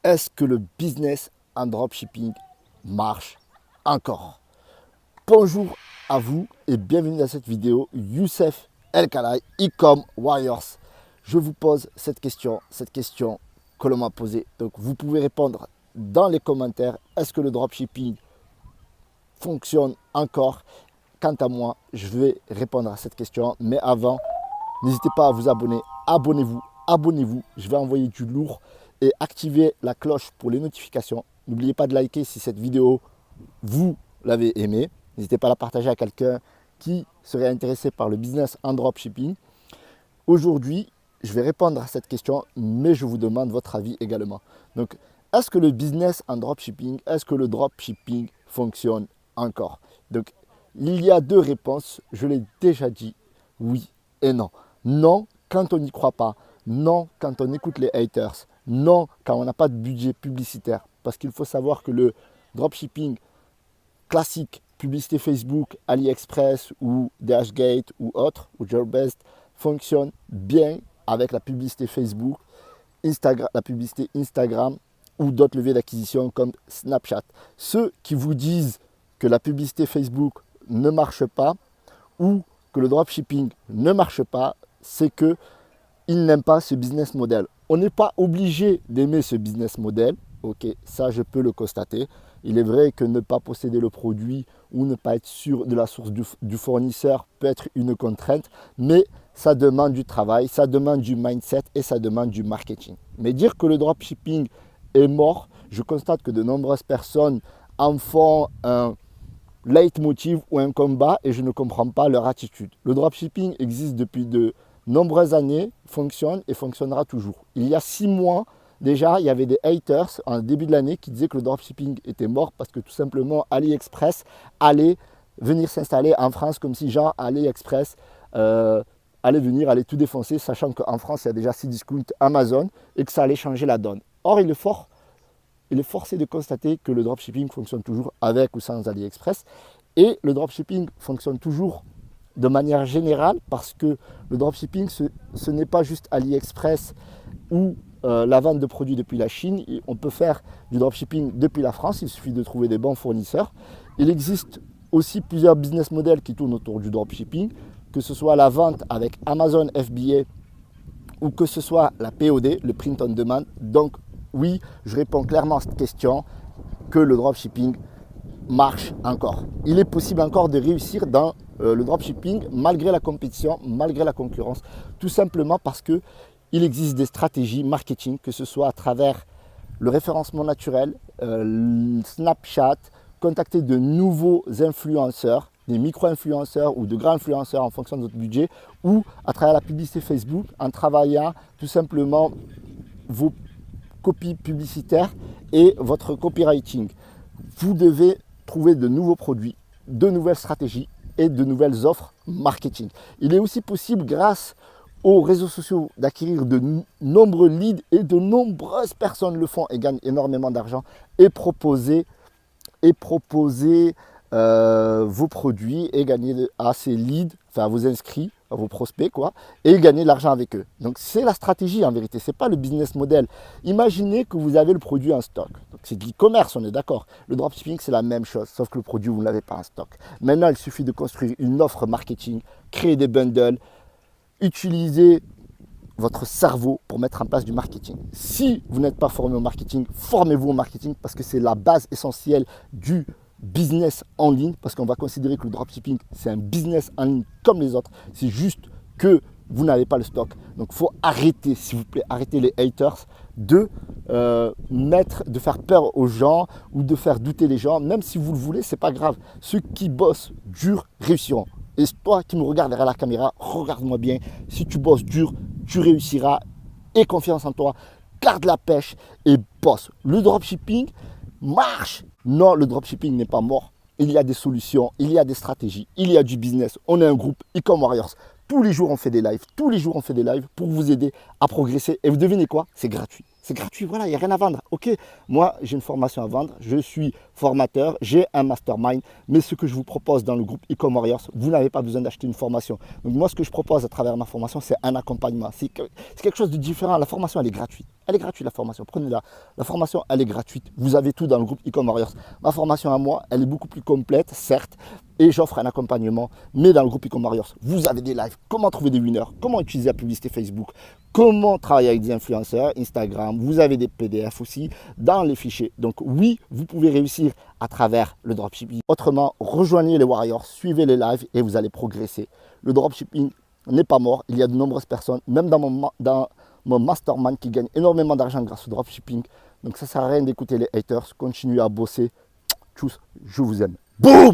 Est-ce que le business en dropshipping marche encore? Bonjour à vous et bienvenue dans cette vidéo. Youssef El Khalai, E-Com Warriors. Je vous pose cette question que l'on m'a posée. Donc vous pouvez répondre dans les commentaires. Est-ce que le dropshipping fonctionne encore? Quant à moi, je vais répondre à cette question. Mais avant, n'hésitez pas à vous abonner. Abonnez-vous. Je vais envoyer du lourd et activez la cloche pour les notifications. N'oubliez pas de liker si cette vidéo, vous l'avez aimée. N'hésitez pas à la partager à quelqu'un qui serait intéressé par le business en dropshipping. Aujourd'hui, je vais répondre à cette question, mais je vous demande votre avis également. Donc, est-ce que le business en dropshipping, est-ce que le dropshipping fonctionne encore? Donc, il y a deux réponses. Je l'ai déjà dit, oui et non. Non, quand on n'y croit pas. Non, quand on écoute les haters. Non, quand on n'a pas de budget publicitaire. Parce qu'il faut savoir que le dropshipping classique, publicité Facebook, AliExpress ou Dashgate ou autre, ou Gearbest, fonctionne bien avec la publicité Facebook, Instagram, la publicité Instagram ou d'autres leviers d'acquisition comme Snapchat. Ceux qui vous disent que la publicité Facebook ne marche pas ou que le dropshipping ne marche pas, c'est que ils n'aiment pas ce business model. On n'est pas obligé d'aimer ce business model. Ok, ça je peux le constater. Il est vrai que ne pas posséder le produit ou ne pas être sûr de la source du fournisseur peut être une contrainte, mais ça demande du travail, ça demande du mindset et ça demande du marketing. Mais dire que le dropshipping est mort, je constate que de nombreuses personnes en font un leitmotiv ou un combat et je ne comprends pas leur attitude. Le dropshipping existe depuis de nombreuses années, fonctionne et fonctionnera toujours. Il y a 6 mois, déjà, il y avait des haters en début de l'année qui disaient que le dropshipping était mort parce que tout simplement AliExpress allait venir s'installer en France comme si genre AliExpress allait tout défoncer, sachant qu'en France, il y a déjà Cdiscount, Amazon et que ça allait changer la donne. Or, il est forcé de constater que le dropshipping fonctionne toujours avec ou sans AliExpress et le dropshipping fonctionne toujours de manière générale parce que le dropshipping, ce n'est pas juste AliExpress ou la vente de produits depuis la Chine. On peut faire du dropshipping depuis la France, il suffit de trouver des bons fournisseurs. Il existe aussi plusieurs business models qui tournent autour du dropshipping, que ce soit la vente avec Amazon FBA ou que ce soit la POD, le print on demand. Donc oui, je réponds clairement à cette question que le dropshipping marche encore. Il est possible encore de réussir dans le dropshipping malgré la compétition, malgré la concurrence, tout simplement parce que il existe des stratégies marketing, que ce soit à travers le référencement naturel, Snapchat, contacter de nouveaux influenceurs, des micro-influenceurs ou de grands influenceurs en fonction de votre budget, ou à travers la publicité Facebook en travaillant tout simplement vos copies publicitaires et votre copywriting. Vous devez trouver de nouveaux produits, de nouvelles stratégies et de nouvelles offres marketing. Il est aussi possible, grâce aux réseaux sociaux, d'acquérir de nombreux leads et de nombreuses personnes le font et gagnent énormément d'argent et proposer vos produits et gagner à ces leads, enfin à vos inscrits, à vos prospects quoi, et gagner de l'argent avec eux. Donc c'est la stratégie en vérité, c'est pas le business model. Imaginez que vous avez le produit en stock. Donc c'est de l'e-commerce, on est d'accord. Le dropshipping c'est la même chose, sauf que le produit vous ne l'avez pas en stock. Maintenant il suffit de construire une offre marketing, créer des bundles, utiliser votre cerveau pour mettre en place du marketing. Si vous n'êtes pas formé au marketing, formez-vous au marketing parce que c'est la base essentielle du business en ligne, parce qu'on va considérer que le dropshipping c'est un business en ligne comme les autres, c'est juste que vous n'avez pas le stock. Donc il faut arrêter, s'il vous plaît, arrêter les haters de faire peur aux gens ou de faire douter les gens. Même si vous le voulez, c'est pas grave. Ceux qui bossent dur réussiront. Et toi qui me regardes derrière la caméra, regarde-moi bien. Si tu bosses dur, tu réussiras. Aie confiance en toi, garde la pêche et bosse. Le dropshipping marche. Non, le dropshipping n'est pas mort. Il y a des solutions, il y a des stratégies, il y a du business. On est un groupe E-Com Warriors. Tous les jours, on fait des lives. Tous les jours, on fait des lives pour vous aider à progresser. Et vous devinez quoi? C'est gratuit. C'est gratuit, voilà, il n'y a rien à vendre. Ok, moi j'ai une formation à vendre, je suis formateur, j'ai un mastermind, mais ce que je vous propose dans le groupe E-Com Warriors, vous n'avez pas besoin d'acheter une formation. Donc moi ce que je propose à travers ma formation, c'est un accompagnement. C'est quelque chose de différent. La formation, elle est gratuite. Elle est gratuite la formation, prenez-la. La formation, elle est gratuite. Vous avez tout dans le groupe E-Com Warriors. Ma formation à moi, elle est beaucoup plus complète, certes, et j'offre un accompagnement, mais dans le groupe E-Com Warriors, vous avez des lives, comment trouver des winners, comment utiliser la publicité Facebook, comment travailler avec des influenceurs, Instagram, vous avez des PDF aussi dans les fichiers. Donc oui, vous pouvez réussir à travers le dropshipping. Autrement, rejoignez les Warriors, suivez les lives et vous allez progresser. Le dropshipping n'est pas mort, il y a de nombreuses personnes, même dans mon mastermind qui gagnent énormément d'argent grâce au dropshipping. Donc ça ne sert à rien d'écouter les haters, continuez à bosser. Tchuss, je vous aime. Boum!